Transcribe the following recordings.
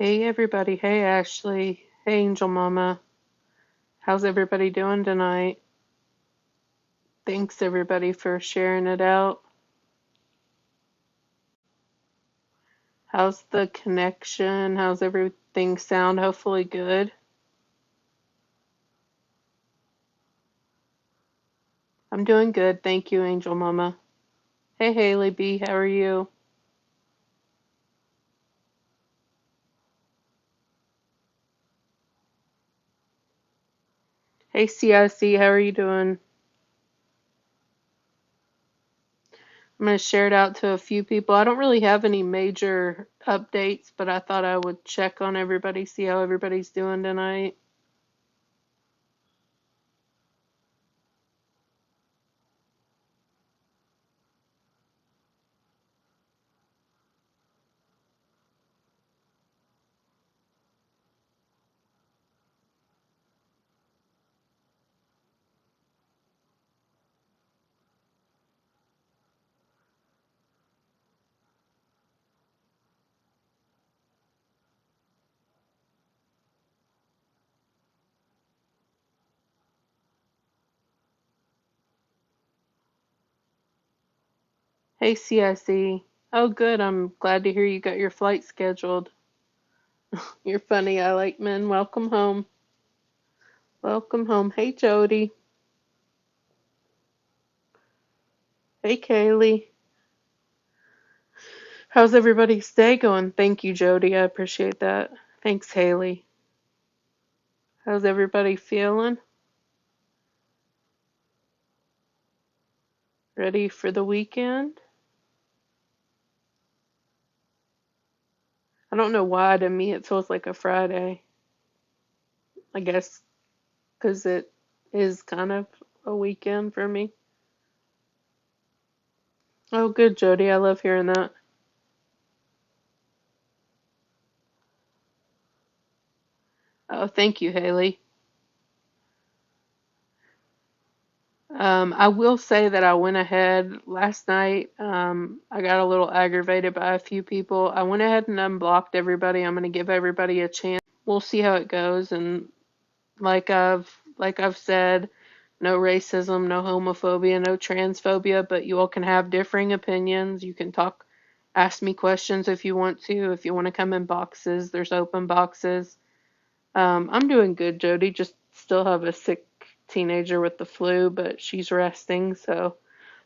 Hey everybody, hey Ashley, hey Angel Mama. How's everybody doing tonight? Thanks everybody for sharing it out. How's the connection? How's everything sound? Hopefully good. I'm doing good, thank you, Angel Mama. Hey Haley B, how are you? Hey CIC, how are you doing? I'm gonna share it out to a few people. I don't really have any major updates, but I thought I would check on everybody, see how everybody's doing tonight. Hey CIC. Oh good, I'm glad to hear you got your flight scheduled. You're funny. I like men. Welcome home. Welcome home. Hey, Jody. Hey, Kaylee. How's everybody's day going? Thank you, Jody. I appreciate that. Thanks, Haley. How's everybody feeling? Ready for the weekend? I don't know why to me it feels like a Friday. I guess because it is kind of a weekend for me. Oh, good, Jody. I love hearing that. Oh, thank you, Haley. I will say that I went ahead last night. I got a little aggravated by a few people. I went ahead and unblocked everybody. I'm going to give everybody a chance. We'll see how it goes. And like I've said, no racism, no homophobia, no transphobia, but you all can have differing opinions. You can talk, ask me questions if you want to. If you want to come in boxes, there's open boxes. I'm doing good, Jody. Just still have a sick teenager with the flu, but she's resting, so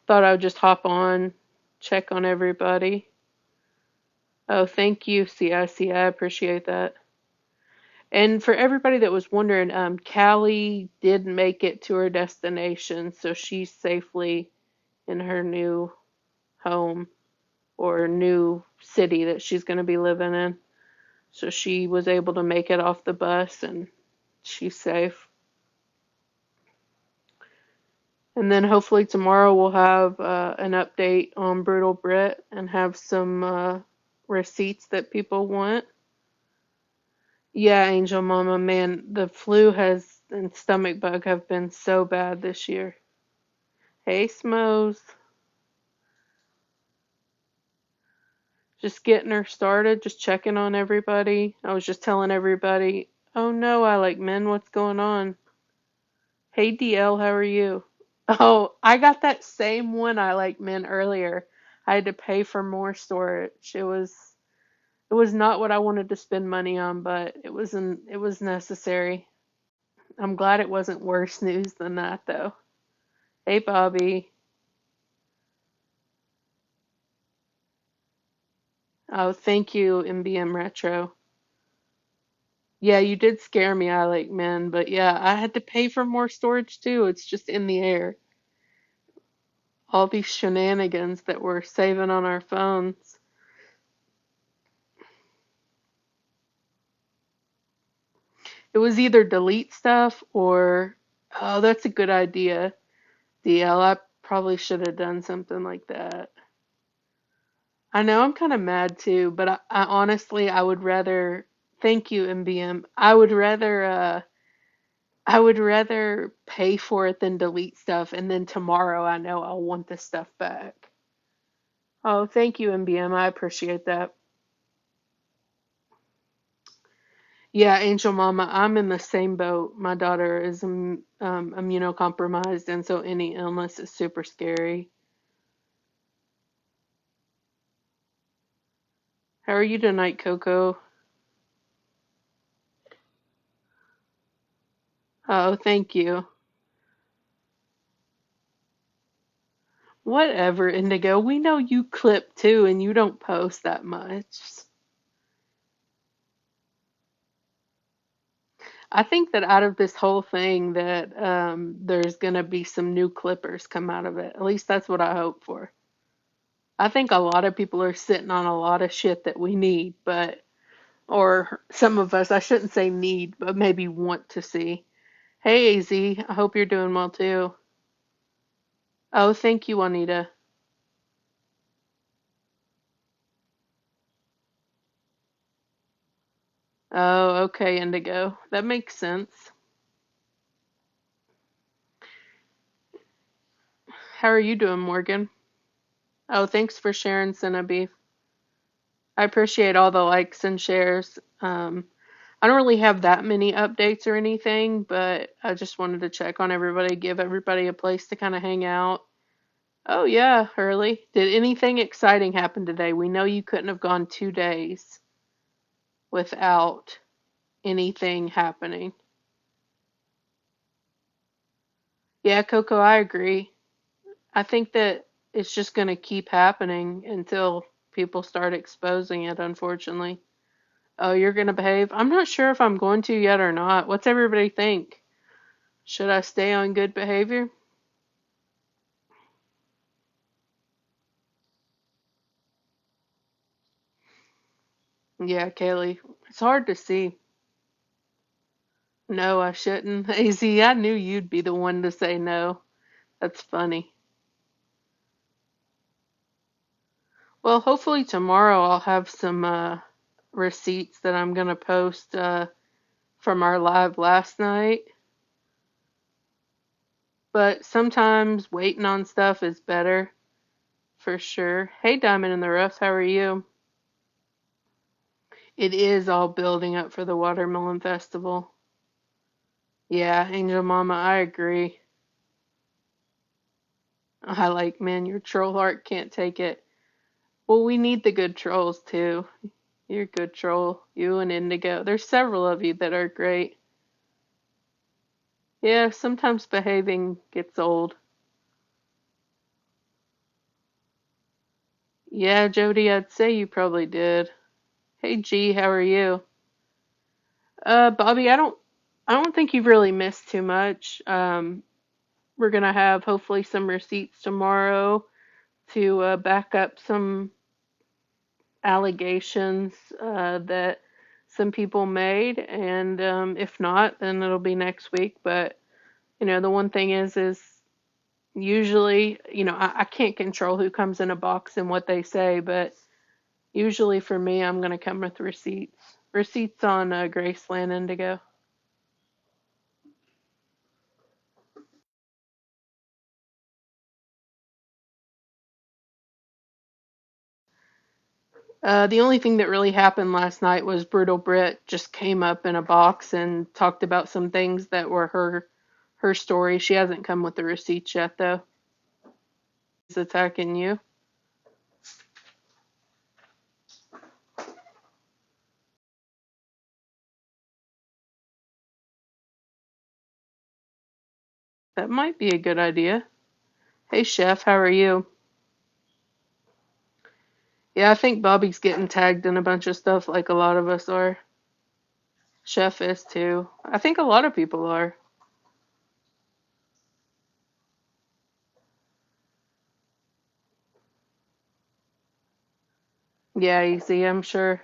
thought I would just hop on, check on everybody. Oh, thank you, CIC. I appreciate that. And for everybody that was wondering, Callie did make it to her destination, so she's safely in her new home or new city that she's going to be living in. So she was able to make it off the bus and she's safe. And then hopefully tomorrow we'll have an update on Brutal Brit and have some receipts that people want. Yeah, Angel Mama, man, the flu has and stomach bug have been so bad this year. Hey, Smos, just getting her started, just checking on everybody. I was just telling everybody, oh no, I like men, what's going on? Hey, DL, how are you? Oh, I got that same one I like men earlier. I had to pay for more storage. It was not what I wanted to spend money on, but it was necessary. I'm glad it wasn't worse news than that though. Hey Bobby. Oh, thank you, MBM Retro. Yeah, you did scare me, I like men, but yeah, I had to pay for more storage too. It's just in the air. All these shenanigans that we're saving on our phones. It was either delete stuff or, oh, that's a good idea, DL. I probably should have done something like that. I know I'm kind of mad too, but I honestly I would rather thank you MBM. I would rather pay for it than delete stuff and then tomorrow I know I'll want the stuff back. Oh, thank you MBM. I appreciate that. Yeah, Angel Mama, I'm in the same boat. My daughter is immunocompromised, and so any illness is super scary. How are you tonight, Coco? Oh, thank you. Whatever, Indigo. We know you clip too, and you don't post that much. I think that out of this whole thing, that there's gonna be some new clippers come out of it. At least that's what I hope for. I think a lot of people are sitting on a lot of shit that we need, but or some of us, I shouldn't say need, but maybe want to see. Hey, AZ, I hope you're doing well too. Oh, thank you, Juanita. Oh, okay, Indigo. That makes sense. How are you doing, Morgan? Oh, thanks for sharing, Cinnabee. I appreciate all the likes and shares. I don't really have that many updates or anything, but I just wanted to check on everybody, give everybody a place to kind of hang out. Oh, yeah, Hurley. Did anything exciting happen today? We know you couldn't have gone 2 days without anything happening. Yeah, Coco, I agree. I think that it's just going to keep happening until people start exposing it, unfortunately. Oh, you're going to behave? I'm not sure if I'm going to yet or not. What's everybody think? Should I stay on good behavior? Yeah, Kaylee. It's hard to see. No, I shouldn't. AZ, I knew you'd be the one to say no. That's funny. Well, hopefully tomorrow I'll have some receipts that I'm going to post from our live last night. But sometimes waiting on stuff is better, for sure. Hey, Diamond in the Rough, how are you? It is all building up for the Watermelon Festival. Yeah, Angel Mama, I agree. I like, man, your troll heart can't take it. Well, we need the good trolls too. You're a good troll. You and Indigo. There's several of you that are great. Yeah, sometimes behaving gets old. Yeah, Jody, I'd say you probably did. Hey G, how are you? Bobby, I don't think you've really missed too much. We're gonna have hopefully some receipts tomorrow to back up some allegations that some people made, and if not, then it'll be next week. But the one thing is usually, I can't control who comes in a box and what they say, but usually for me, I'm gonna come with receipts. Receipts on Graceland Indigo. The only thing that really happened last night was Brutal Brit just came up in a box and talked about some things that were her story. She hasn't come with the receipts yet, though. He's attacking you. That might be a good idea. Hey, Chef, how are you? Yeah, I think Bobby's getting tagged in a bunch of stuff like a lot of us are. Chef is too. I think a lot of people are. Yeah, easy, I'm sure.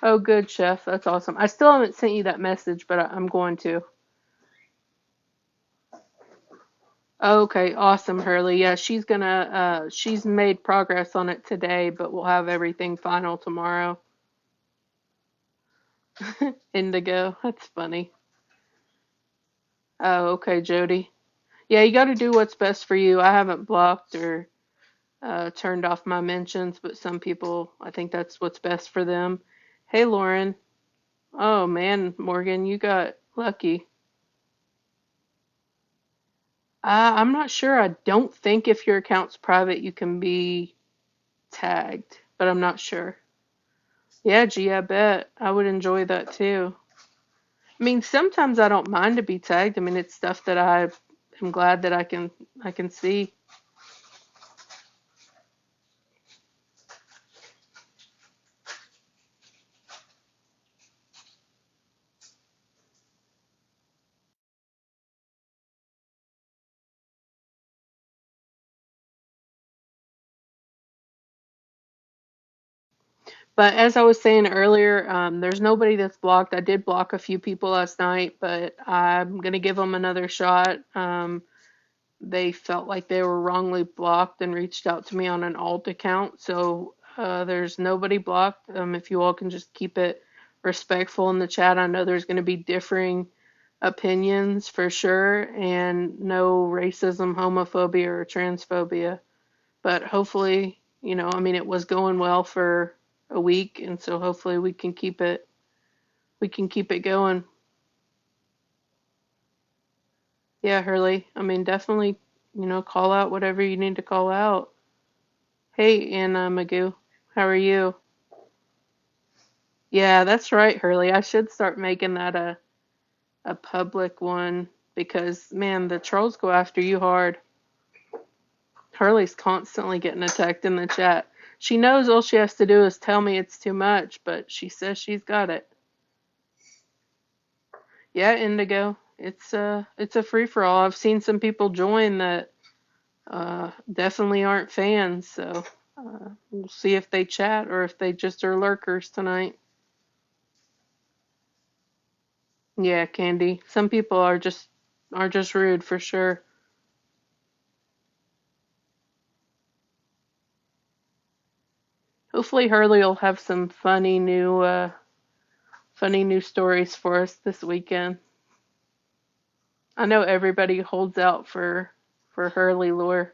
Oh, good, Chef. That's awesome. I still haven't sent you that message, but I'm going to. Okay, awesome, Hurley. Yeah, she's made progress on it today, but we'll have everything final tomorrow. Indigo, that's funny. Oh, okay, Jody. Yeah, you got to do what's best for you. I haven't blocked or turned off my mentions, but some people, I think that's what's best for them. Hey, Lauren. Oh man, Morgan, you got lucky. I'm not sure. I don't think if your account's private, you can be tagged, but I'm not sure. Yeah, gee, I bet. I would enjoy that too. I mean, sometimes I don't mind to be tagged. I mean, it's stuff that I am glad that I can see. But as I was saying earlier, there's nobody that's blocked. I did block a few people last night, but I'm gonna give them another shot. They felt like they were wrongly blocked and reached out to me on an alt account. So there's nobody blocked. If you all can just keep it respectful in the chat, I know there's going to be differing opinions for sure, and no racism, homophobia, or transphobia. But hopefully, I mean, it was going well for a week, and so hopefully we can keep it going. Yeah, Hurley. I mean, definitely, call out whatever you need to call out. Hey, Anna Magoo, how are you? Yeah, that's right, Hurley. I should start making that a public one because, man, the trolls go after you hard. Hurley's constantly getting attacked in the chat. She knows all she has to do is tell me it's too much, but she says she's got it. Yeah, Indigo. It's a free for all. I've seen some people join that definitely aren't fans, so we'll see if they chat or if they just are lurkers tonight. Yeah, Candy. Some people are just rude for sure. Hopefully Hurley will have some funny new stories for us this weekend. I know everybody holds out for Hurley lore.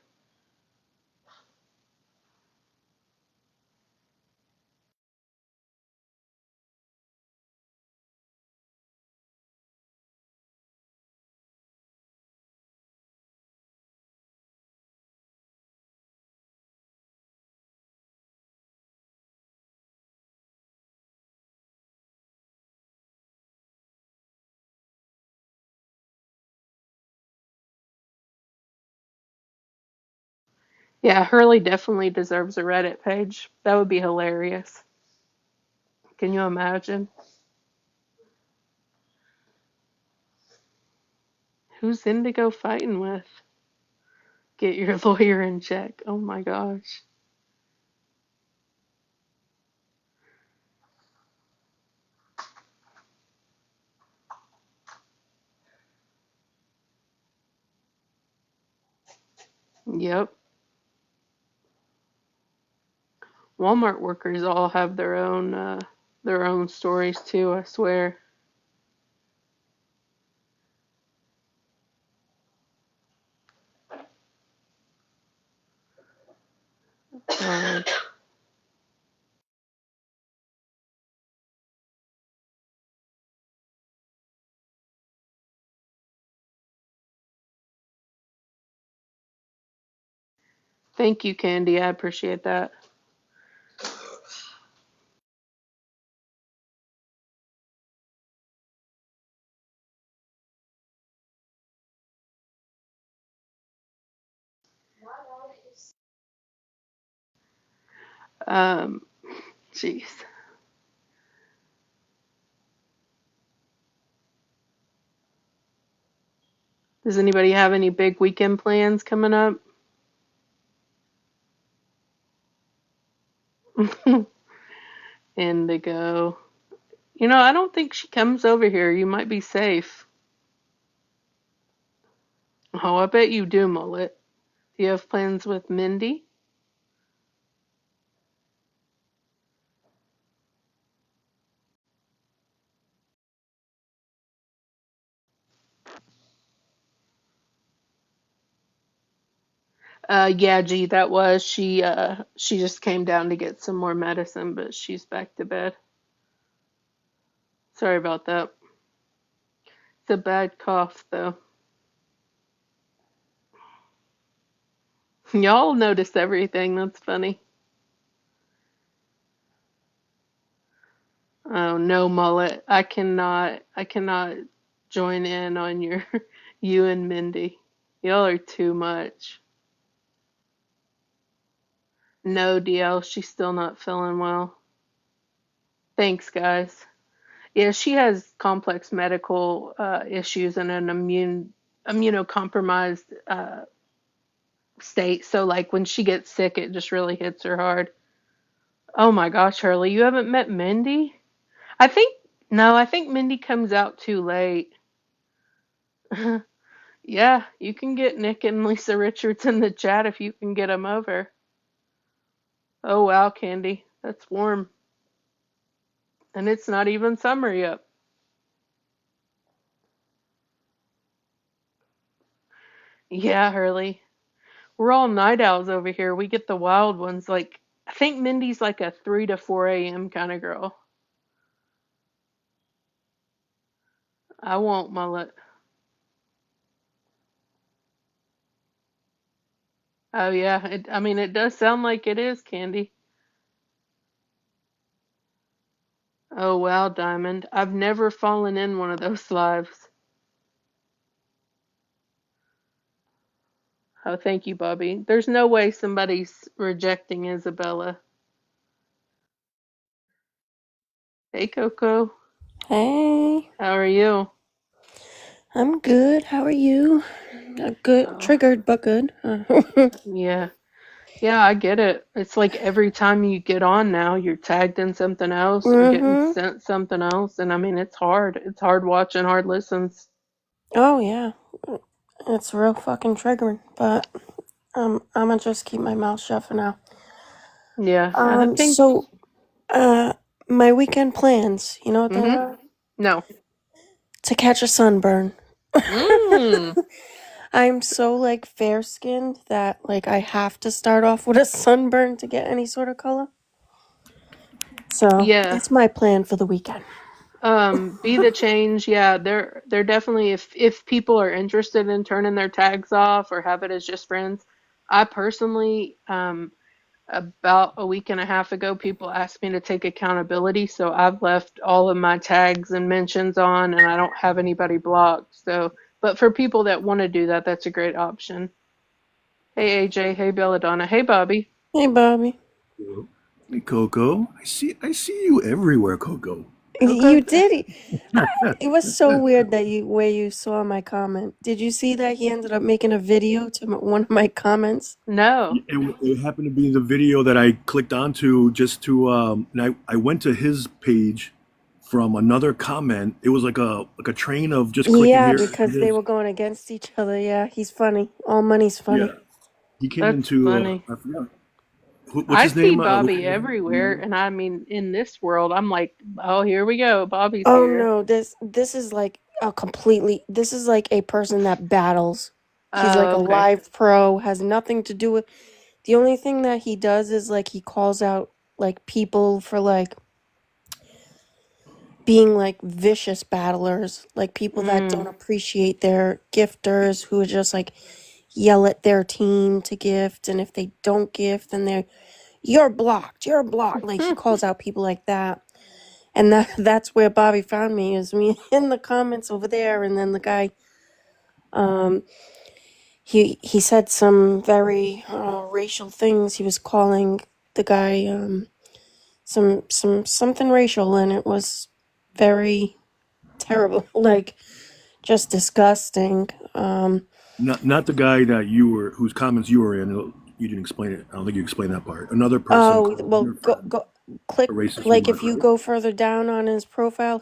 Yeah, Hurley definitely deserves a Reddit page. That would be hilarious. Can you imagine? Who's Indigo fighting with? Get your lawyer in check. Oh my gosh. Yep. Walmart workers all have their own stories too, I swear. Um, Thank you, Candy. I appreciate that. Um, Jeez. Does anybody have any big weekend plans coming up? Indigo. I don't think she comes over here. You might be safe. Oh, I bet you do, Mullet. Do you have plans with Mindy? Yeah, gee, that was she just came down to get some more medicine, but she's back to bed. Sorry about that. It's a bad cough, though. Y'all notice everything. That's funny. Oh no, Mullet. I cannot join in on your you and Mindy. Y'all are too much. No, DL, she's still not feeling well. Thanks, guys. Yeah, she has complex medical issues and an immunocompromised state. So like when she gets sick, it just really hits her hard. Oh my gosh, Hurley, you haven't met Mindy? I think no, I think Mindy comes out too late. Yeah, you can get Nick and Lisa Richards in the chat if you can get them over. Oh wow, Candy, that's warm, and it's not even summer yet. Yeah, Hurley, we're all night owls over here. We get the wild ones. Like I think Mindy's like a 3 to 4 a.m. kind of girl. I won't mullet. Oh yeah, I mean it does sound like it is, Candy. Oh wow, Diamond. I've never fallen in one of those lives. Oh, thank you, Bobby. There's no way somebody's rejecting Isabella. Hey, Coco. Hey, How are you? I'm good. How are you? Good. Oh, Triggered, but good. yeah. Yeah, I get it. It's like every time you get on now, you're tagged in something else or getting Mm-hmm. sent something else. And I mean, it's hard. It's hard watching, hard listens. Oh, yeah. It's real fucking triggering, but I'm gonna just keep my mouth shut for now. Yeah, I Um, think. so, uh, my weekend plans, you know what they Mm-hmm. are? No. To catch a sunburn. Mm. I'm so, like, fair-skinned that, like, I have to start off with a sunburn to get any sort of color. So, Yeah. that's my plan for the weekend. Be the change. Yeah, they're definitely if people are interested in turning their tags off or have it as just friends. I personally, about a week and a half ago, people asked me to take accountability, so I've left all of my tags and mentions on, and I don't have anybody blocked. So, but for people that want to do that, that's a great option. Hey AJ, hey Belladonna, hey Bobby. Hey, Bobby. Hello. Hey Coco, I see you everywhere, Coco. Okay. You did. It was so weird that you saw my comment. Did you see that he ended up making a video to one of my comments? No. It happened to be the video that I clicked onto just to, and I went to his page from another comment. It was like a train of just clicking Yeah, here. because they His, were going against each other. Yeah, he's funny. All money's funny. yeah, he came That's into funny. I forgot what's I his see name? Bobby everywhere, and I mean, in this world, I'm like, oh, here we go. Bobby's Oh here. no, this is like a completely. This is like a person that battles. He's like Oh, a okay. live pro. Has nothing to do with. The only thing that he does is like he calls out like people for like being like vicious battlers, like people that Mm. don't appreciate their gifters, who just like yell at their team to gift, and if they don't gift, then they're you're blocked. Like he calls out people like that, and that's where Bobby found me, is me in the comments over there, and then the guy, um, he said some very racial things. He was calling the guy something racial, and it was very terrible. Like just disgusting. not the guy that you were whose comments you were in. You didn't explain it. I don't think you explained that part. Another person Oh called well, your friend go a click. racist Like remark, if you right? go further down on his profile,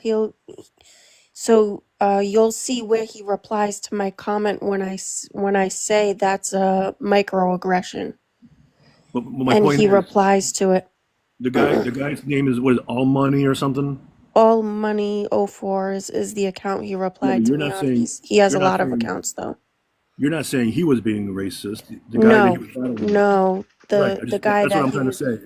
you'll see where he replies to my comment when when I say that's a microaggression, But my and point he is, replies to it. the guy's name is what is All Money or something. All money 04 is the account he Yeah, but replied to me on. He has you're a not lot of saying accounts though. you're not saying he was being racist. The guy that he No, was battling with. no, Right. the guy That's what that I'm he trying to was. say.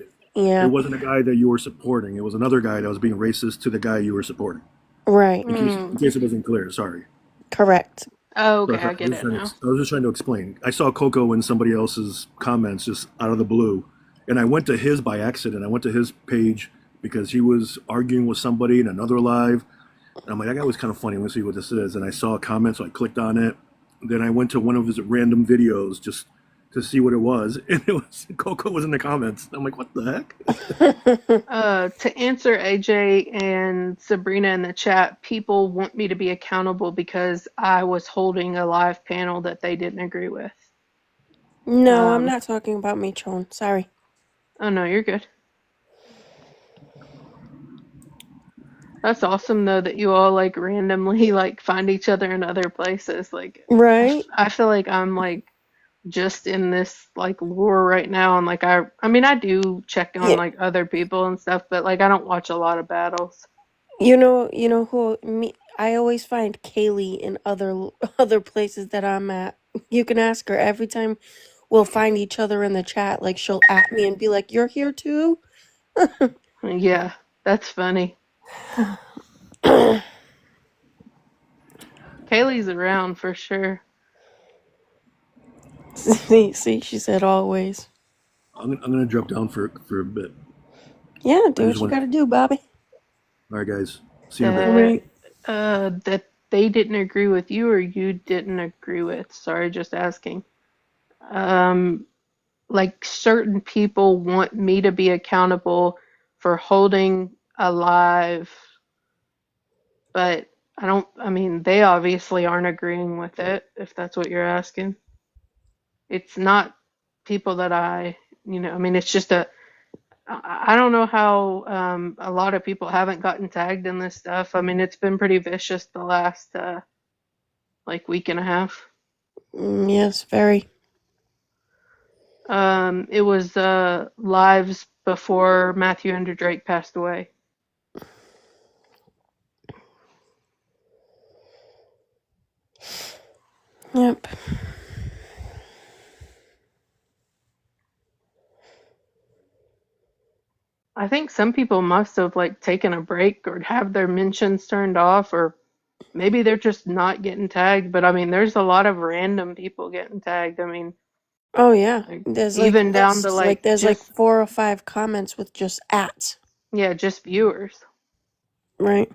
It Yeah. wasn't a guy that you were supporting. It was another guy that was being racist to the guy you were supporting. Right. In case it wasn't clear, sorry. Correct. Oh, okay, Sorry, I get it now. I was just trying to explain. I saw Coco in somebody else's comments just out of the blue, and I went to his by accident. I went to his page because he was arguing with somebody in another live. And I'm like, that guy was kind of funny. Let's see what this is. And I saw a comment, so I clicked on it. Then I went to one of his random videos just to see what it was, and it was Coco was in the comments. I'm like, what the heck? To answer AJ and Sabrina in the chat, people want me to be accountable because I was holding a live panel that they didn't agree with. No, I'm not talking about me, Chon. Sorry. Oh no, you're good. That's awesome though that you all like randomly like find each other in other places. Like Right? I feel like I'm like just in this like lore right now and like I mean I do check on Yeah. like other people and stuff, but like I don't watch a lot of battles. You know who me I always find Kaylee in other places that I'm at. You can ask her every time we'll find each other in the chat, like she'll at me and be like, "You're here too?" Yeah, that's funny. Kaylee's around for sure. See, she said always. I'm gonna drop down for a bit. Yeah, do what you gotta do, Bobby. All right, guys. See you in a bit. That they didn't agree with you or you didn't agree with. Sorry, just asking. Um, like certain people want me to be accountable for holding alive, but I mean, they obviously aren't agreeing with it, if that's what you're asking. It's not people that I mean, it's just I don't know how a lot of people haven't gotten tagged in this stuff. I mean, it's been pretty vicious the last like week and a half. Yes, very. It was lives before Matthew Andrew Drake passed away. Yep. I think some people must have like taken a break or have their mentions turned off, or maybe they're just not getting tagged. But I mean, there's a lot of random people getting tagged. I mean, Oh yeah. like, There's like even down to lists. Like like there's like just 4 or 5 comments with just ats. yeah, just viewers. Right?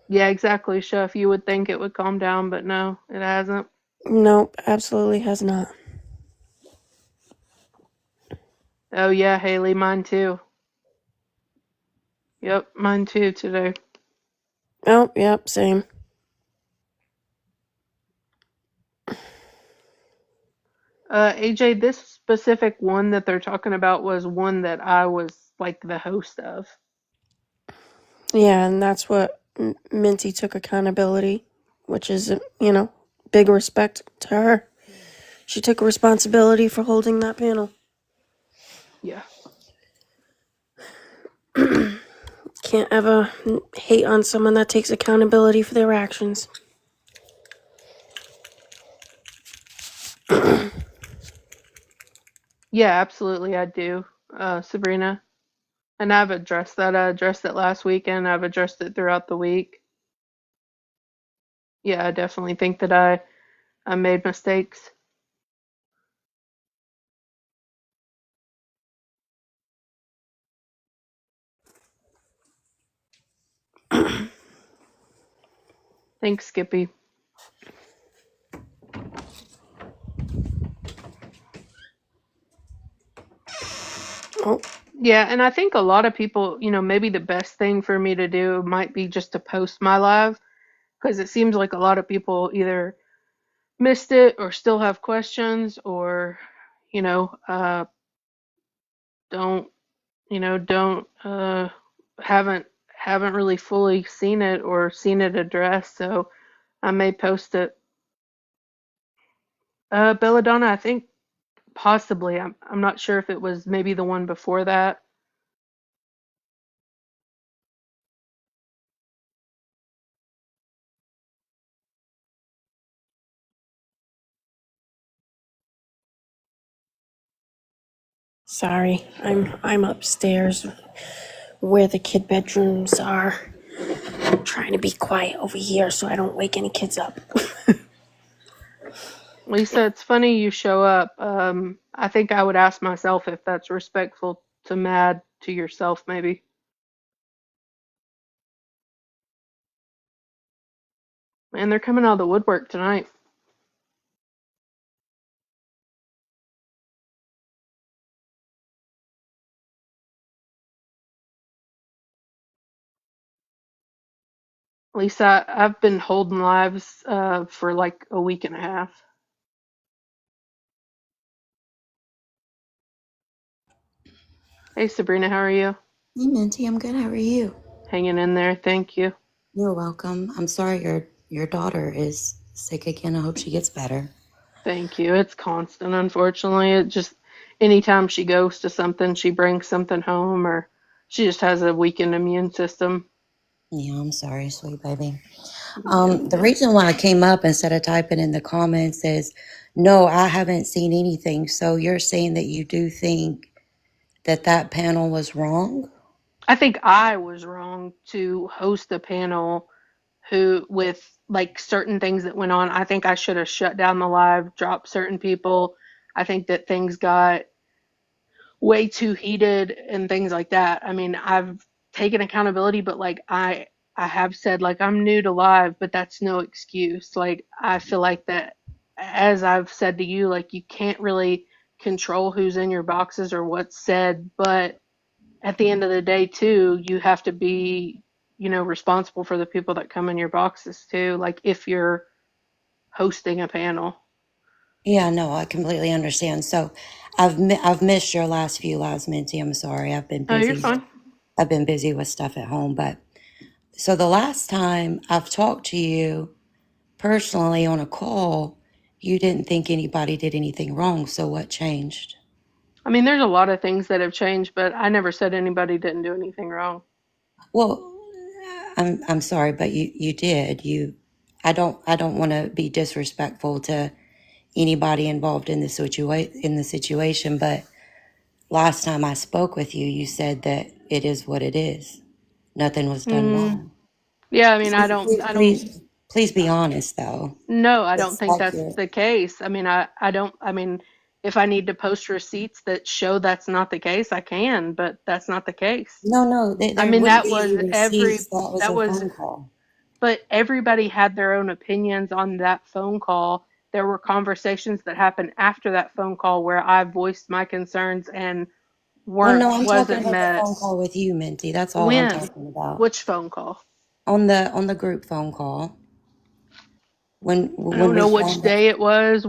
Yeah, exactly, Chef. You would think it would calm down, but no, it hasn't. Nope, absolutely has not. Oh yeah, Haley, mine too. Yep, mine too today. Oh, yep, same. AJ, this specific one that they're talking about was one that I was like the host of. Yeah, and that's what Minty took accountability, which is, big respect to her. She took responsibility for holding that panel. Yeah. Can't ever hate on someone that takes accountability for their actions. Yeah, absolutely, I do, Sabrina. And I've addressed that. I addressed it last weekend. I've addressed it throughout the week. Yeah, I definitely think that I made mistakes. Thanks, Skippy. Oh, Yeah, and I think a lot of people, maybe the best thing for me to do might be just to post my live because it seems like a lot of people either missed it or still have questions or, you know, uh, don't, don't, haven't really fully seen it or seen it addressed. So I may post it. Belladonna, I think possibly. I'm not sure if it was maybe the one before that. sorry. I'm upstairs where the kid bedrooms are. trying to be quiet over here so I don't wake any kids up. Lisa, it's funny you show up. I think I would ask myself if that's respectful to Mad, to yourself, maybe. Man, they're coming out of the woodwork tonight. Lisa, I've been holding lives for like a week and a half. Hey, Sabrina, how are you? Hey Minty, I'm good. How are you? Hanging in there, thank you. You're welcome. I'm sorry your daughter is sick again. I hope she gets better. Thank you. It's constant, unfortunately. It just, anytime she goes to something, she brings something home, or she just has a weakened immune system. Yeah, I'm sorry, sweet baby. Yeah. The reason why I came up instead of typing in the comments is no, I haven't seen anything. So you're saying that you do think that panel was wrong? I think I was wrong to host a panel who with like certain things that went on. I think I should have shut down the live, dropped certain people. I think that things got way too heated and things like that. I mean, I've taken accountability, but like I have said like I'm new to live, but that's no excuse. Like I feel like that, as I've said to you, like you can't really control who's in your boxes or what's said, but at the end of the day too, you have to be, responsible for the people that come in your boxes too, like if you're hosting a panel. Yeah, no, I completely understand. So I've missed your last few lives, Minty. I'm sorry. Oh, you're fine. I've been busy with stuff at home, but so the last time I've talked to you personally on a call, you didn't think anybody did anything wrong. So what changed? I mean, there's a lot of things that have changed, but I never said anybody didn't do anything wrong. Well, I'm sorry, but you did. I don't want to be disrespectful to anybody involved in the situation, but last time I spoke with you, you said that it is what it is. Nothing was done Mm, wrong. yeah, I mean, Please, I don't, please be honest, though. no, I don't It's think that's accurate. the case. I mean, I don't, I mean, if I need to post receipts that show that's not the case, I can, but that's not the case. No, I there mean, wouldn't be any receipts. That was that a was phone call. but everybody had their own opinions on that phone call. There were conversations that happened after that phone call where I voiced my concerns and Oh no, I'm talking wasn't about the met. phone call with you, Minty. That's all I'm When? talking about. Which phone call? On the group phone call, I when don't we know which found out, day it was.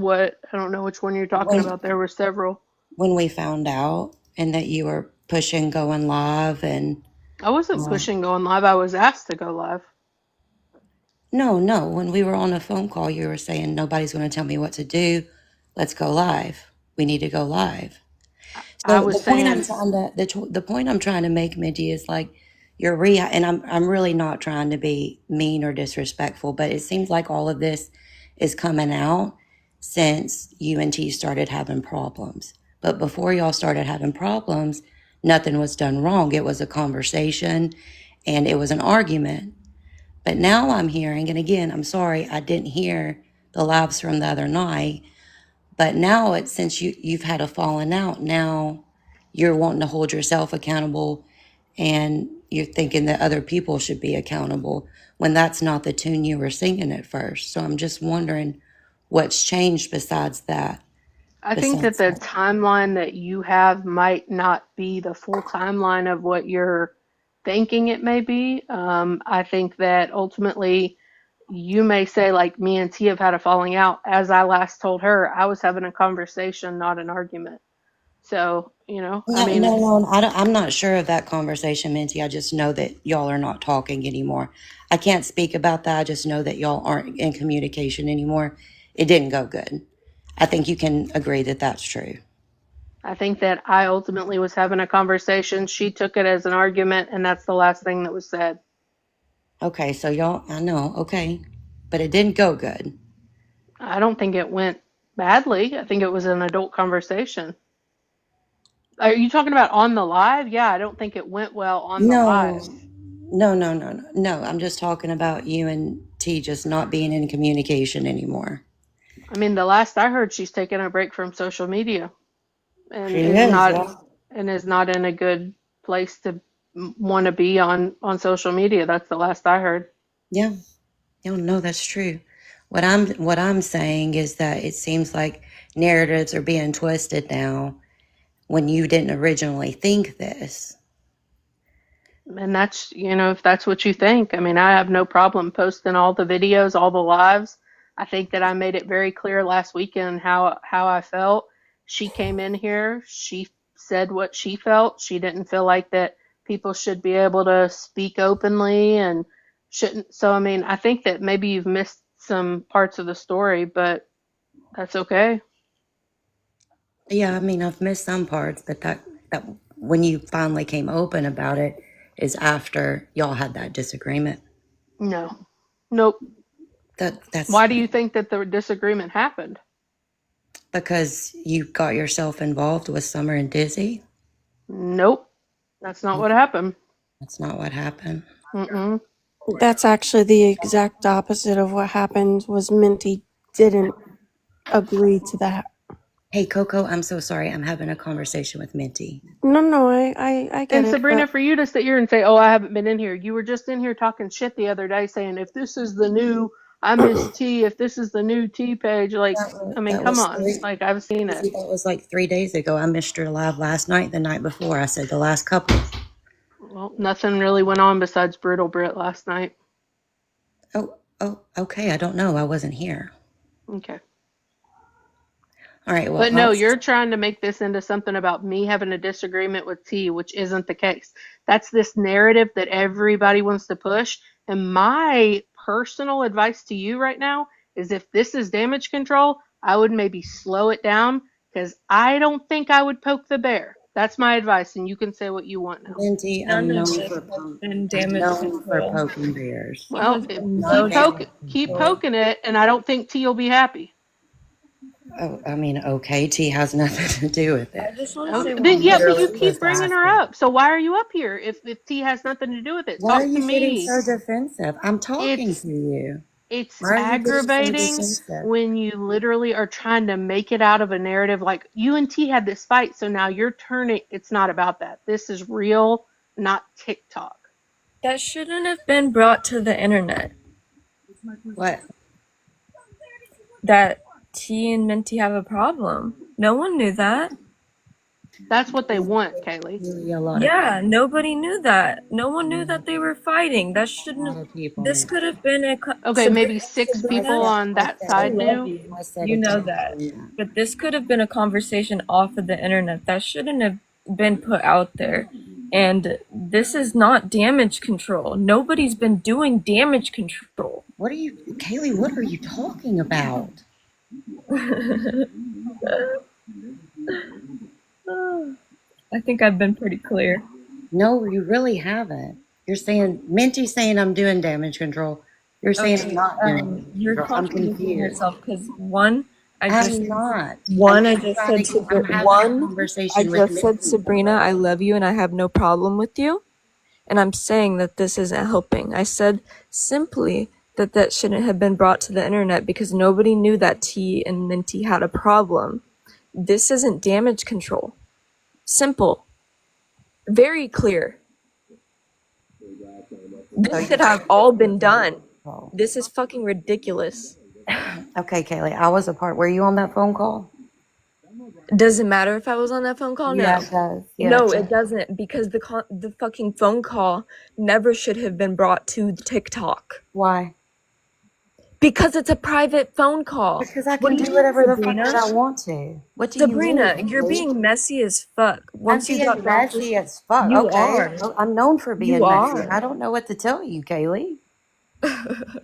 I don't know which one you're talking when about. There were several. when we found out, and that you were pushing going live, and I wasn't um, pushing going live. I was asked to go live. no, when we were on a phone call, you were saying nobody's going to tell me what to do. Let's go live. We need to go live. I So was the point I'm saying, trying to the point I'm trying to make, Minty, is like and I'm really not trying to be mean or disrespectful, but it seems like all of this is coming out since UNT started having problems. But before y'all started having problems, nothing was done wrong. It was a conversation and it was an argument. But now I'm hearing, and again, I'm sorry I didn't hear the lives from the other night, but now it's since you've had a falling out, now you're wanting to hold yourself accountable and you're thinking that other people should be accountable when that's not the tune you were singing at first. So I'm just wondering what's changed besides that. I think that Besides the that. timeline that you have might not be the full timeline of what you're thinking it may be. I think that ultimately you may say, like me and T have had a falling out. As I last told her, I was having a conversation, not an argument. So, I No, mean, no, no. I'm not sure of that conversation, Minty. I just know that y'all are not talking anymore. I can't speak about that. I just know that y'all aren't in communication anymore. It didn't go good. I think you can agree that that's true. I think that I ultimately was having a conversation. She took it as an argument, and that's the last thing that was said. Okay, so y'all, I know, okay, but it didn't go good. I don't think it went badly. I think it was an adult conversation. Are you talking about on the live? Yeah, I don't think it went well on the No, live. No. I'm just talking about you and T just not being in communication anymore. I mean, the last I heard, she's taking a break from social media and She is, yeah. is not in a good place to want to be on social media. That's the last I heard. Yeah. No, that's true. What I'm saying is that it seems like narratives are being twisted now when you didn't originally think this. And that's, if that's what you think. I mean, I have no problem posting all the videos, all the lives. I think that I made it very clear last weekend how I felt. She came in here, she said what she felt. She didn't feel like that people should be able to speak openly and shouldn't. So, I mean, I think that maybe you've missed some parts of the story, but that's okay. Yeah, I mean, I've missed some parts, but that when you finally came open about it is after y'all had that disagreement. No. Nope. That's Why do you think that the disagreement happened? because you got yourself involved with Summer and Dizzy. Nope. That's not what happened. That's not what happened. Mm-mm. That's actually the exact opposite of what happened. Was Minty didn't agree to that. Hey, Coco, I'm so sorry. I'm having a conversation with Minty. No, I get And it. Sabrina, But for you to sit here and say, "Oh, I haven't been in here," you were just in here talking shit the other day, saying, "If this is the new, I miss T. If this is the new T page," like, I mean, That come was on, like I've seen it. that was like 3 days ago. I missed your live last night, the night before. I said the last couple. Well, nothing really went on besides Brutal Brit last night. Oh, okay. I don't know. I wasn't here. Okay. All right. Well, But no, you're trying to make this into something about me having a disagreement with T, which isn't the case. That's this narrative that everybody wants to push. And my personal advice to you right now is if this is damage control, I would maybe slow it down because I don't think I would poke the bear. That's my advice, and you can say what you want now. Minty, None of this has been damage control. poking bears. Well, No keep poking it, and I don't think T will be happy. Oh, I mean, okay. T has nothing to do with I it. just want to say Then, one yeah, but thing. you keep bringing her up. So why are you up here if T has nothing to do with it? Why are Talk to you getting me. so defensive? I'm talking It's to you. it's Why are you getting so aggravating defensive? when you literally are trying to make it out of a narrative like you and T had this fight, so now you're turning. It's not about that. This is real, not TikTok. That shouldn't have been brought to the internet. What? That T and Minty have a problem. No one knew that. That's what they want, Kaylee. Really a lot Yeah, nobody knew that. No one knew that they were fighting. That shouldn't have. of people. This could have been a. Okay, maybe 6 people on that side knew. You know that. But this could have been a conversation off of the internet. That shouldn't have been put out there. And this is not damage control. Nobody's been doing damage control. What are you, Kaylee? What are you talking about? I think I've been pretty clear. No, you really haven't. You're saying Minty's saying I'm doing damage control. You're saying I'm not doing. You're control. I'm contradicting confused. yourself because one, I I'm just not. one, I I'm just trying said to- I'm having a one. conversation I with just said Minty. Sabrina, I love you and I have no problem with you, and I'm saying that this isn't helping. I said simply that that shouldn't have been brought to the internet because nobody knew that T and Minty had a problem. This isn't damage control. Simple. Very clear. This should have all been done. This is fucking ridiculous. Okay, Kaylee, I was a part. Were you on that phone call? Does it matter if I was on that phone call? No. Yeah, it does. Yeah, No, it does. it doesn't, because the fucking phone call never should have been brought to TikTok. Why? Because it's a private phone call. Because I What can do do you whatever the Sabrina? fuck that I want to. What do Sabrina, you mean? you're being messy as fuck. I'm Once you being got messy as fuck. You Okay, are. I'm known for being You messy. are. I don't know what to tell you, Kaylee.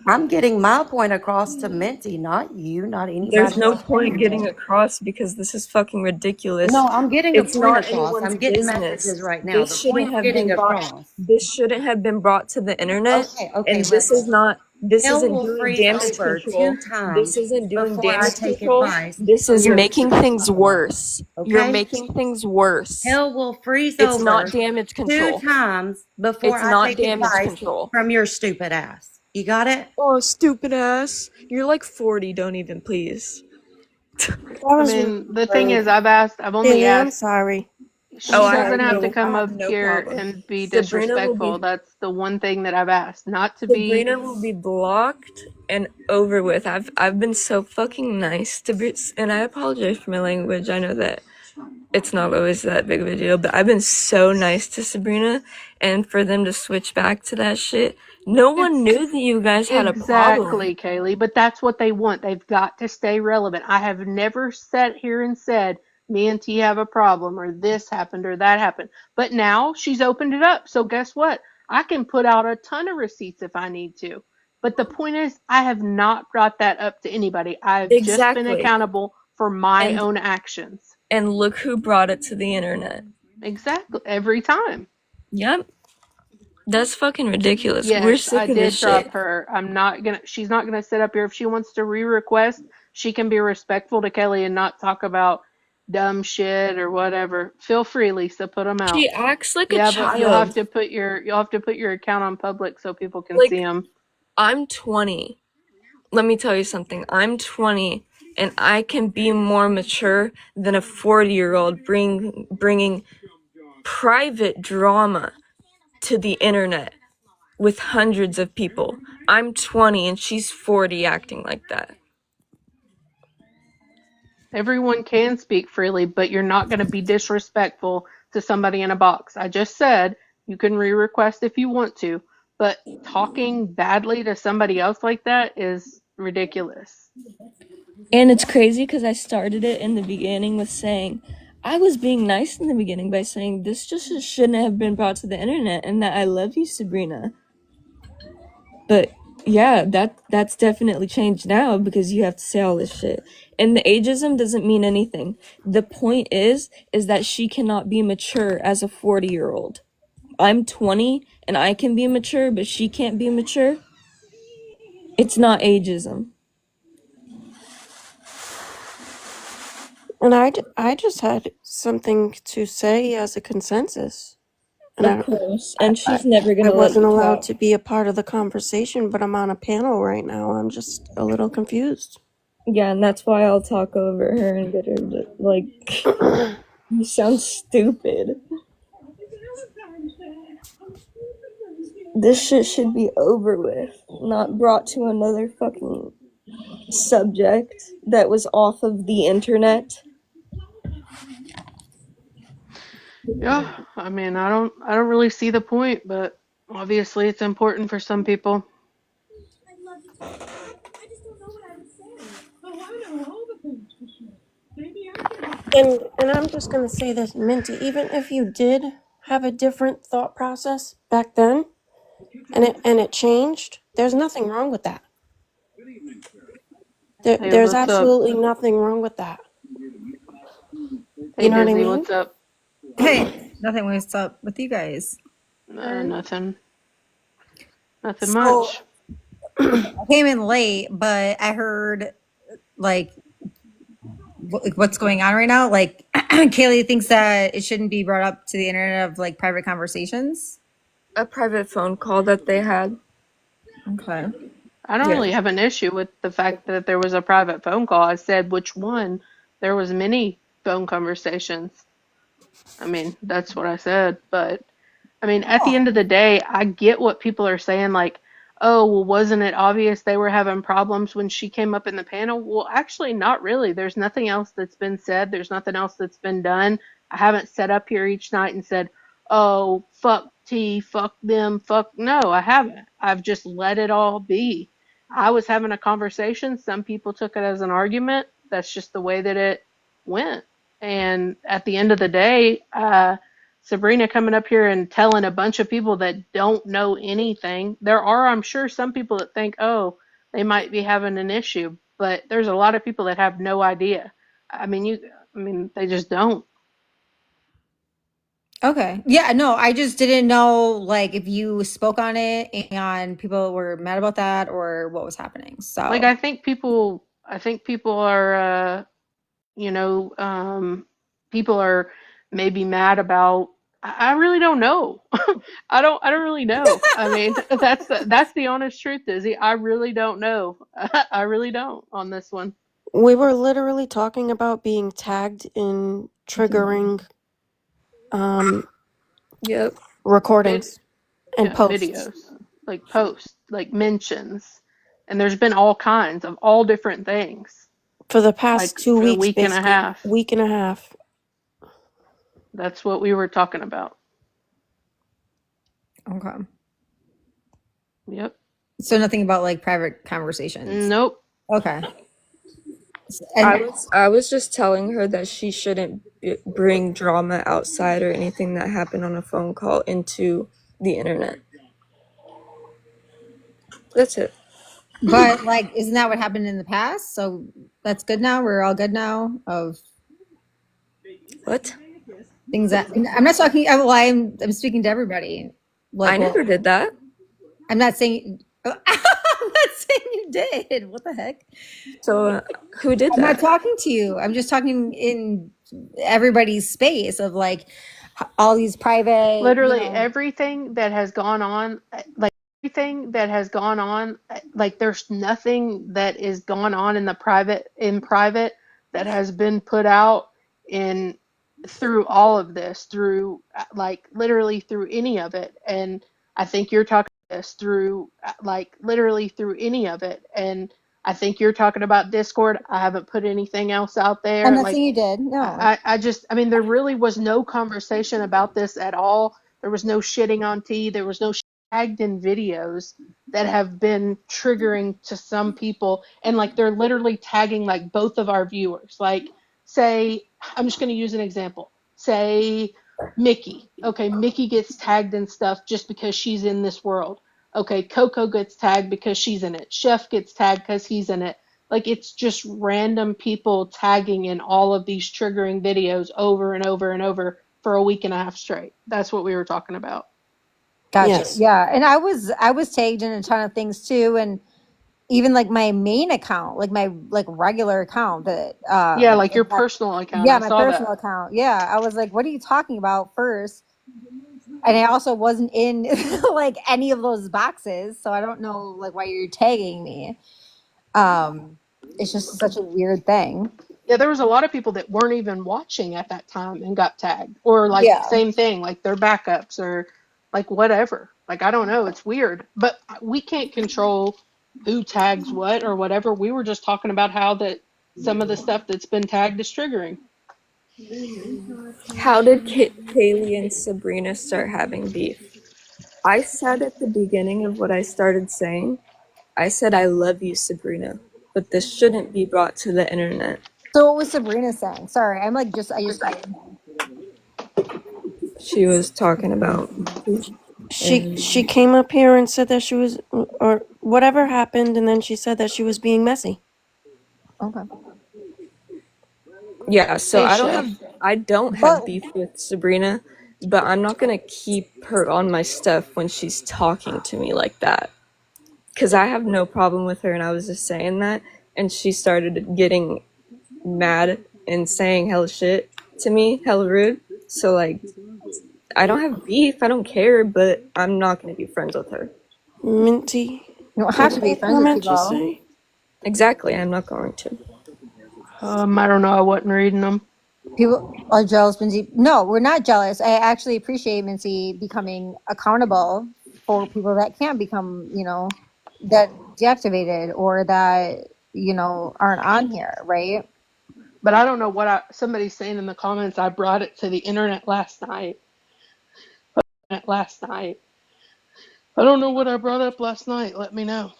I'm getting my point across to Minty, not you, not anybody. There's no else. point getting across because this is fucking ridiculous. No, I'm getting It's a point not across. anyone's I'm getting business. messages right now. This The shouldn't point's have getting been brought. across. This shouldn't have been brought to the internet. Okay, And this is not. This Hell isn't will doing freeze damage over control. 2 times This isn't doing before I damage take control. advice This from is your making stupid things ass. worse. You're Okay? making things worse. Hell will freeze It's not over damage 2 control. times before It's I not take damage advice control. from your stupid ass. You got it? Oh, stupid ass. You're like 40, don't even, please. That I was really mean, the thing rude. is, I've only Haley, I'm asked. sorry. I'm Oh, She I sorry, have doesn't have to Haley. come I have up no here problem. and be Sabrina will disrespectful. be That's the one thing that I've asked. Not to be. Sabrina will be blocked and over with. I've been so fucking nice to be, and I apologize for my language. I know that it's not always that big of a deal, but I've been so nice to Sabrina, and for them to switch back to that shit, no one knew that you guys had a problem. Exactly, Kaylee, but that's what they want. They've got to stay relevant. I have never sat here and said me and T have a problem or this happened or that happened. But now she's opened it up. So guess what? I can put out a ton of receipts if I need to. But the point is, I have not brought that up to anybody. I've just been Exactly. accountable for my And own actions. and look who brought it to the internet. Exactly. Every time. Yep. That's fucking ridiculous. We're Yes, sick I of this did drop shit. her. She's not gonna sit up here. If she wants to re-request, she can be respectful to Kelly and not talk about dumb shit or whatever. Feel free, Lisa, put them out. She acts like a Yeah, but child. you'll have to put your account on public so people can see Like, them. I'm 20. Let me tell you something. I'm 20 and I can be more mature than a 40-year-old bringing private drama to the internet with hundreds of people. I'm 20 and she's 40 acting like that. Everyone can speak freely, but you're not gonna be disrespectful to somebody in a box. I just said you can re-request if you want to, but talking badly to somebody else like that is ridiculous. And it's crazy because I started it in the beginning with saying, I was being nice in the beginning by saying this just shouldn't have been brought to the internet and that I love you, Sabrina. But yeah, that's definitely changed now because you have to say all this shit. And the ageism doesn't mean anything. The point is that she cannot be mature as a 40-year-old. I'm 20 and I can be mature, but she can't be mature. It's not ageism. And I just had something to say as a consensus. And Of course. And I, she's never I gonna let wasn't you allowed talk. to be a part of the conversation, but I'm on a panel right now. I'm just a little confused. Yeah, and that's why I'll talk over her and get her to, like, you sound stupid. This shit should be over with, not brought to another fucking subject that was off of the internet. Yeah, I mean, I don't really see the point, but obviously it's important for some people. And I'm just gonna say this, Minty, even if you did have a different thought process back then and it changed, there's nothing wrong with that. Hey, There's what's up? absolutely nothing wrong with that. Hey, You know what I Dizzy, mean? what's up? Hey, nothing. What's up with you guys? Nothing. Nothing So much. I came in late, but I heard like what's going on right now. Like Kaylee thinks that it shouldn't be brought up to the internet of like private conversations. A private phone call that they had. Okay. I don't Yeah. really have an issue with the fact that there was a private phone call. I said which one. There was many phone conversations. I mean, that's what I said. But I mean, at the end of the day, I get what people are saying, like, oh, well, wasn't it obvious they were having problems when she came up in the panel? Well, actually, not really. There's nothing else that's been said. There's nothing else that's been done. I haven't sat up here each night and said, oh, fuck T, fuck them, fuck. No, I haven't. I've just let it all be. I was having a conversation. Some people took it as an argument. That's just the way that it went. And at the end of the day, Sabrina coming up here and telling a bunch of people that don't know anything. There are, I'm sure, some people that think, oh, they might be having an issue, but there's a lot of people that have no idea. I mean, they just don't. Okay. Yeah, no, I just didn't know like if you spoke on it and people were mad about that or what was happening. Like So, I think people are you know, people are maybe mad about. I really don't know. I don't really know. I mean, that's the honest truth, Izzy. I really don't know. I really don't on this one. We were literally talking about being tagged in triggering Yep. Vid, recordings and yeah, posts videos, like posts, like mentions, and there's been all kinds of all different things, for the like past 2 for the weeks, week and a basically. half. Week and a half. That's what we were talking about. okay. Yep. So nothing about like private conversations. Nope. Okay. I And was just telling her that she shouldn't bring drama outside or anything that happened on a phone call into the internet. That's it. but like isn't that what happened in the past? So that's good now. We're all good now of What? things that I'm not talking well, I'm speaking to everybody. Like I well, never did that. I'm not saying I'm not saying you did. What the heck? So who did I'm not that? talking to you. I'm just talking in everybody's space of like all these private, Literally everything that has gone on, like there's nothing that is gone on in the private that has been put out in through all of this, through like literally through any of it. And I think you're talking this through like literally through any of it. And I think you're talking about Discord. I haven't put anything else out I'm there. not saying Like you did. No. I just, I mean, there really was no conversation about this at all. There was no shitting on T. There was no tagged in videos that have been triggering to some people. And like, they're literally tagging like both of our viewers. Like, say, I'm just going to use an example. Say, Mickey. Okay, Mickey gets tagged in stuff just because she's in this world. Okay, Coco gets tagged because she's in it. Chef gets tagged because he's in it. Like it's just random people tagging in all of these triggering videos over and over and over for a week and a half straight. That's what we were talking about. Gotcha. Yes. Yeah. And I was tagged in a ton of things too. And even like my main account, like my like regular account that Yeah, like your that- personal account. yeah, I my saw personal that. account. Yeah. I was like, what are you talking about first? And I also wasn't in like any of those boxes. So I don't know like why you're tagging me. It's just such a weird thing. Yeah, there was a lot of people that weren't even watching at that time and got tagged. Or like Yeah. same thing, like their backups or like whatever. Like I don't know, it's weird. But we can't control who tags what or whatever. We were just talking about how that some of the stuff that's been tagged is triggering. How did Kaylee and Sabrina start having beef? I said at the beginning of what I started saying, I said, I love you, Sabrina, but this shouldn't be brought to the internet. So what was Sabrina saying? Sorry, I just She was talking about. She came up here and said that she was, or whatever happened, and then she said that she was being messy. okay. Yeah, so Hey, I Chef. don't have beef with Sabrina, but I'm not gonna keep her on my stuff when she's talking to me like that. Cause I have no problem with her, and I was just saying that, and she started getting mad and saying hella shit to me, hella rude. So like, I don't have beef, I don't care, but I'm not gonna be friends with her. Minty. You don't have to What be did friends with comment just people. say? Exactly, I'm not going to. I don't know. I wasn't reading them. People are jealous, Mincy. No, we're not jealous. I actually appreciate Mincy becoming accountable for people that can't become, that deactivated or that, aren't on here, right? But I don't know what somebody's saying in the comments. I brought it to the internet last night. I don't know what I brought up last night. Let me know.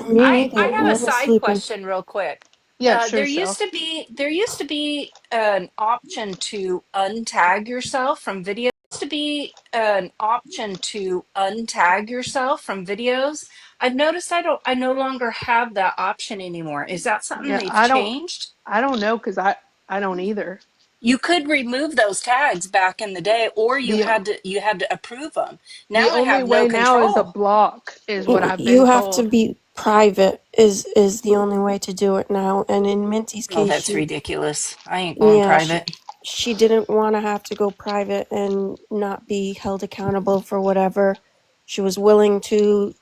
Me I neither. have I a was side sleeping. question real quick. Yeah, There sure, used Chef. to be an option to untag yourself from videos. To be an option to untag yourself from videos. I've noticed I no longer have that option anymore. Is that something Yeah, they've changed? I don't know because I don't either. You could remove those tags back in the day, or The you had to approve them. the Now I only have no way now is a control. block, is what I've You been have to told. be private is the only way to do it now. And in Minty's Oh, case, that's ridiculous. I ain't going yeah, private. she didn't want to have to go private and not be held accountable for whatever. She was willing to,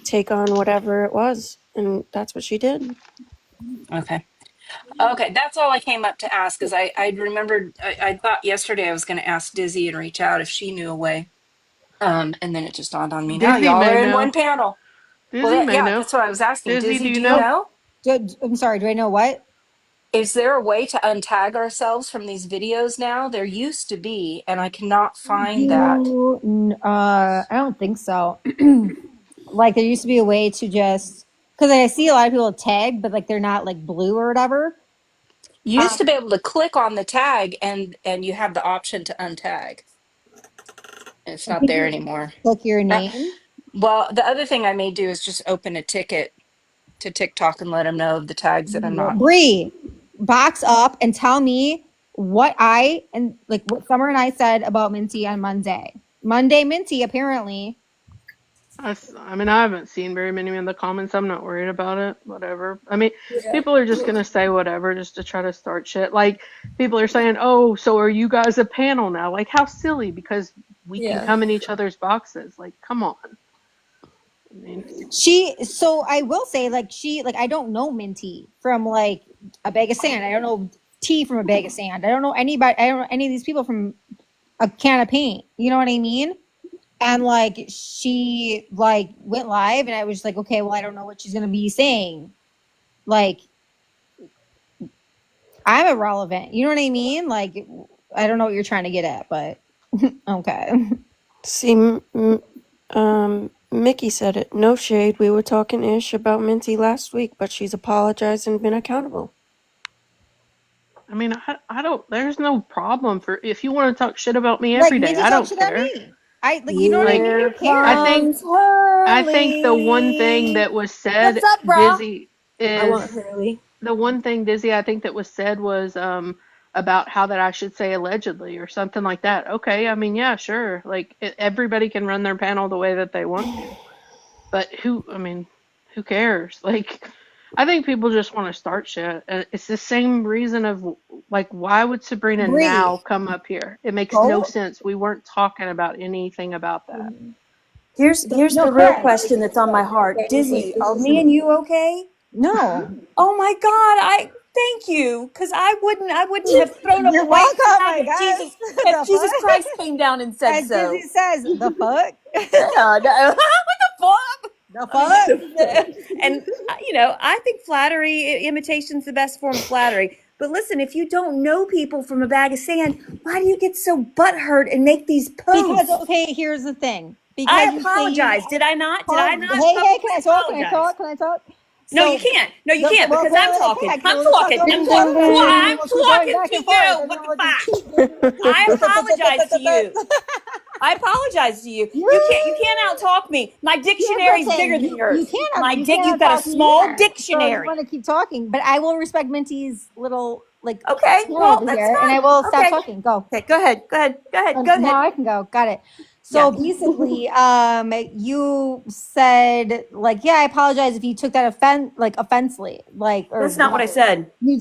take on whatever it was, and that's what she did. Okay. Okay, that's all I came up to ask, because I remembered I thought yesterday I was going to ask Dizzy and reach out if she knew a way. And then it just dawned on me now. Dizzy Y'all may are in one know. panel. Well, Dizzy may yeah, know. that's what I was asking. Dizzy, do Dizzy, you do you know? know? I'm sorry. Do I know what? Is there a way to untag ourselves from these videos now? There used to be, and I cannot find that. I don't think so. Like there used to be a way to just, because I see a lot of people tagged, but like they're not like blue or whatever. You used to be able to click on the tag and you have the option to untag. It's I not think there you anymore. click your Uh, name. well, the other thing I may do is just open a ticket to TikTok and let them know of the tags that I'm not. Bree, box up and tell me what what Summer and I said about Minty on Monday. Monday Minty apparently. I mean, I haven't seen very many in the comments. I'm not worried about it. Whatever. I mean, people are just gonna say whatever just to try to start shit. Like, people are saying, "Oh, so are you guys a panel now?" Like, how silly, because we can Yeah. come in each other's boxes. Like, come on. I mean, So I will say, I don't know Minty from like a bag of sand. I don't know T from a bag of sand. I don't know anybody. I don't know any of these people from a can of paint. You know what I mean? And like she like went live, and I was like, okay, well, I don't know what she's gonna be saying. Like, I'm irrelevant. You know what I mean? Like, I don't know what you're trying to get at, but okay. See, Mickey said it. No shade. We were talking ish about Minty last week, but she's apologized and been accountable. I mean, I don't. There's no problem for if you want to talk shit about me Like every day. Minty I talks don't shit on care. me. You know what I Like, mean? Who I cares? think I think the one thing that was said, What's up, bro? Dizzy, I want is Hurley. the one thing, Dizzy, I think that was said was about how that I should say allegedly or something like that. Okay, I mean, yeah, sure. Like, everybody can run their panel the way that they want to, but who cares? Like, I think people just want to start shit. And it's the same reason of, like, why would Sabrina Bree, now come up here? It makes no go. sense. We weren't talking about anything about that. Here's No, the real correct. question that's on my heart. Dizzy, are me and you okay? No. Oh my God, I thank you, because I wouldn't have thrown up a You're white welcome, flag I guess. if The Jesus fuck? Christ came down and said As Dizzy so. says, the fuck? Yeah, no, what The the fuck? fuck? And I think imitation's the best form of flattery. But listen, if you don't know people from a bag of sand, why do you get so butthurt and make these Because, posts? okay, here's the thing. I Because you say apologize. Did I not? Did I not hey, can publicly I talk? Can I apologize? talk? Can I talk? No, So, you can't. No, you can't, well, because I'm talking. okay, I'm we'll talk talking. over I'm each other, talking. and then I'm we'll keep going talking back to and forth, you. and then What the we'll just fuck? I apologize to you. I apologize to you. You can't out-talk me. My Here's the dictionary's thing. bigger than yours. You cannot You've got a talk to me small either. So you dictionary. want to keep talking, but I will respect Minty's little Okay, panel well, over that's here, and I fine. will stop Okay. talking. Go. Okay, go ahead. Go ahead. Now I can go. Got it. So Yeah. basically, you said yeah, I apologize if you took that offensively, or That's not what I said. you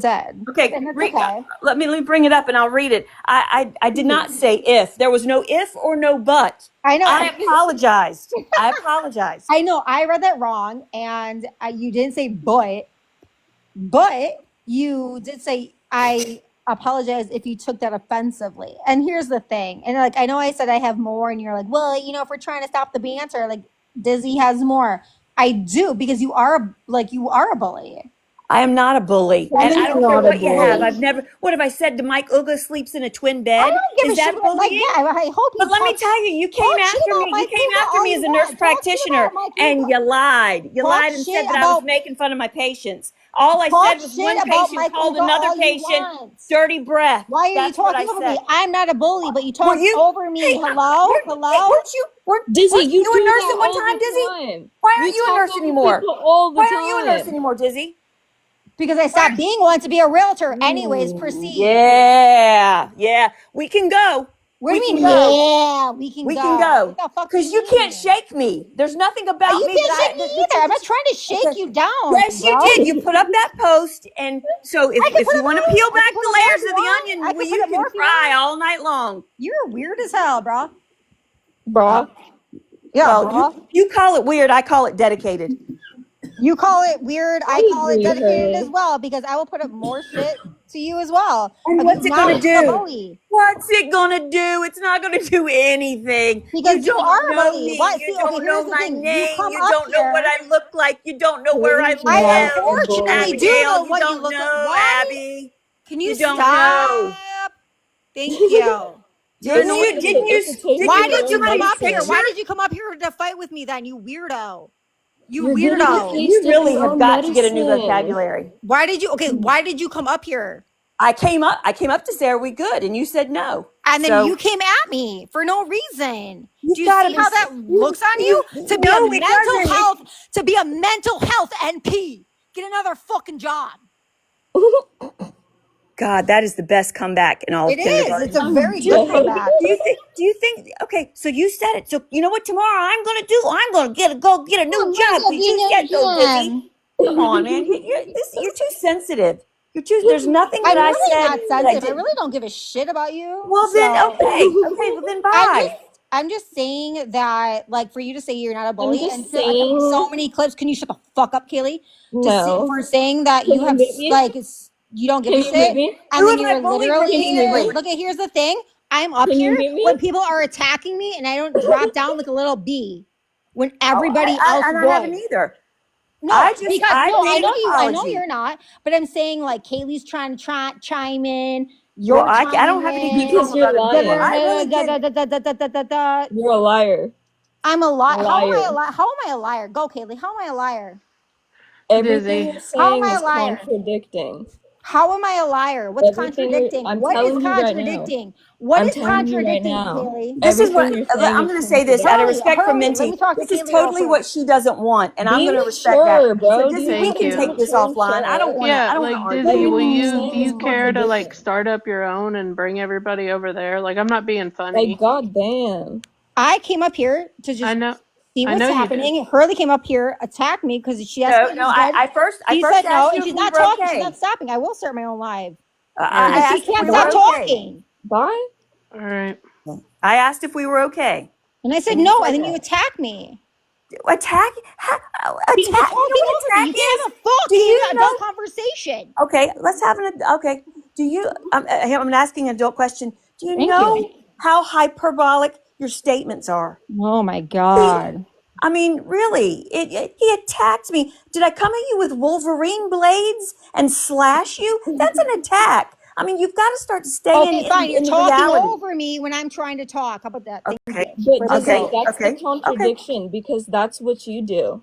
said. Okay, And that's okay. let me bring it up and I'll read it. I did not say if. There was no if or no but. I know. I apologized. I apologized. I know. I read that wrong, and you didn't say but you did say I apologize if you took that offensively. And here's the thing. And I know I said I have more, and you're like, well, if we're trying to stop the banter, Dizzy has more. I do, because you are a bully. I am not a bully. And I don't care what you have. bully. What have I said? To Mike Uga sleeps in a twin bed? I don't give Is a that shit. bullying? I hope. But let me tell you, you came after me. You came after me as a nurse practitioner, and you lied. You lied and said that I was making fun of my patients. All I said was one patient called another patient dirty breath. Why are you talking over me? I'm not a bully, but you talked over me. Hey, Hello? Dizzy, weren't you you do a nurse that at one all time, the Dizzy? time. Why aren't you a nurse anymore? All the Why time. aren't you a nurse anymore, Dizzy? Because I stopped being one to be a realtor. Anyways, proceed. Yeah. We can go. What do We you mean? can go. Yeah, we can We go. can go. What the fuck Because do you can't mean? shake me. There's nothing about You me can't that shake me either. I'm not trying to shake you down. Yes, you bro. did. You put up that post, and so if you want to peel back the layers of the onion, well, you can cry all night long. You're weird as hell, bro. Bro. Yeah, Well, bro. you call it weird. I call it dedicated. You call it weird. I call it agree, dedicated Hurley. as well because I will put up more shit to you as well. And Of what's you it gonna not being a do? bully. What's it gonna do? It's not gonna do anything. Because you don't are a know bully. me. Why? You See, don't okay, know here's the my thing. name. You come You up don't know what here. I look like. You don't know where I Hurley's live. I not a unfortunately bully. do know Abigail, what you you don't look like. know, Why? Abby. Can you You don't stop? know. Thank you. Didn't you Why put did you somebody's come up here? picture? Why did you come up here to fight with me then, you weirdo? You You're getting weirdo. it. You really have own got to get a new medicine. vocabulary. Why did you come up here? I came up to say, are we good? And you said no. And then So you came at me for no reason. you've Do you gotta see be how that looks on you? To be No, a it mental doesn't. health, to be a mental health NP. Get another fucking job. God, that is the best comeback in all of It is. kindergarten. It's a very good comeback. Do you think okay, so you said it. So you know what tomorrow I'm gonna do? I'm gonna go get a new job because you said so, Dizzy. Come on, man. You're too sensitive. There's nothing that I'm I really said. not that I sensitive. I didn't- really don't give a shit about you. Well then, so- okay, well then bye. I'm just saying that, like, for you to say you're not a bully, just and saying- so many clips. Can you shut the fuck up, Kaylee? No. For saying that Can you you have mute me? like you don't give Can a you shit, mute me? and Who then have I you're bullied literally repeatedly? look at here's the thing. I'm up Can you here mute me? when people are attacking me, and I don't drop down like a little bee when everybody else I would. haven't either. No, I because made I know an you. I know apology. you're not. But I'm saying like Kaylee's trying to chime in. You're Well, I don't have any Because you're lying. I really didn't. You're a liar. I'm a liar. How am I Liar. a liar? How am I a liar? Go, Kaylee. How am I a liar? Everything Dizzy. you're How am saying I a is liar? contradicting. How am I a liar? What's Everything contradicting? I'm What is telling you right now. contradicting? What I'm is telling you right contradicting, now. Kaylee? This is what Everything you're saying I'm is going to say this out of Hurley, respect for Hurley, let Minty. me talk to This is Kaylee real totally quick. what she doesn't want, and I'm Be going to respect mature, that. bro. So Do Dizzy, you we Thank can you. take this mature offline. I don't shit? want to. Yeah, I don't like want to Dizzy, argue. will Everything you're you saying do you is care to like contradicting. start up your own and bring everybody over there? Like I'm not being funny. Like, goddamn. I came up here to I just know see I what's know you did. happening. Hurley came up here, attacked me because she asked me if No. it was good. I first She said no, asked you and if she's we not were talking. She's okay. not stopping. I will start my own live. I Alright. Because she asked if can't we stop were okay. talking. Bye. All right. I asked if we were okay. And I said And you no, said and then no. you attacked me. Attack? Because you're Attack? talking You know over what me. attack You can't is? have a full Do you Kaylee know? adult conversation. Okay, let's have okay. Do you? I'm asking an adult question. Do you Thank know you. how hyperbolic your statements are? Oh my God. I mean, really, he attacked me. Did I come at you with Wolverine blades and slash you? That's an attack. I mean, you've got to start to stay Okay, fine. You're in the talking reality. over me when I'm trying to talk. How about that? Thank Okay. you. But For the Dizzy, vote. that's Okay. the contradiction because that's what you do.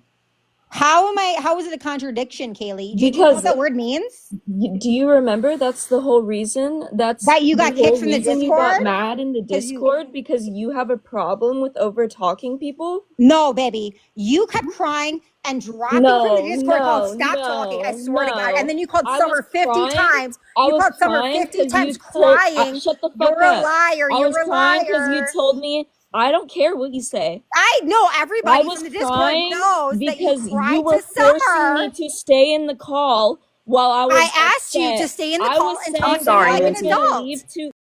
How is it a contradiction, Kaylee? Do you know Because what that word means? do you remember that's the whole reason? That's That you got the whole kicked from the reason you got Discord? mad in the 'Cause you- Discord because you have a problem with over talking people? No, baby. You kept crying and dropping from the Discord called Stop Talking. I swear to God. And then you called I Summer was 50 crying. times. I You was called Summer crying 50 'cause you times told- crying. shut the fuck You're a up. liar. I was You're a crying because you liar. told me I don't care what you say. I know I everybody was from the Discord crying knows that you because cried you were to Summer. forcing me to stay in the call while I was I asked you upset. to stay in the I call was and saying talk I'm sorry, like an Minty. adult. leave to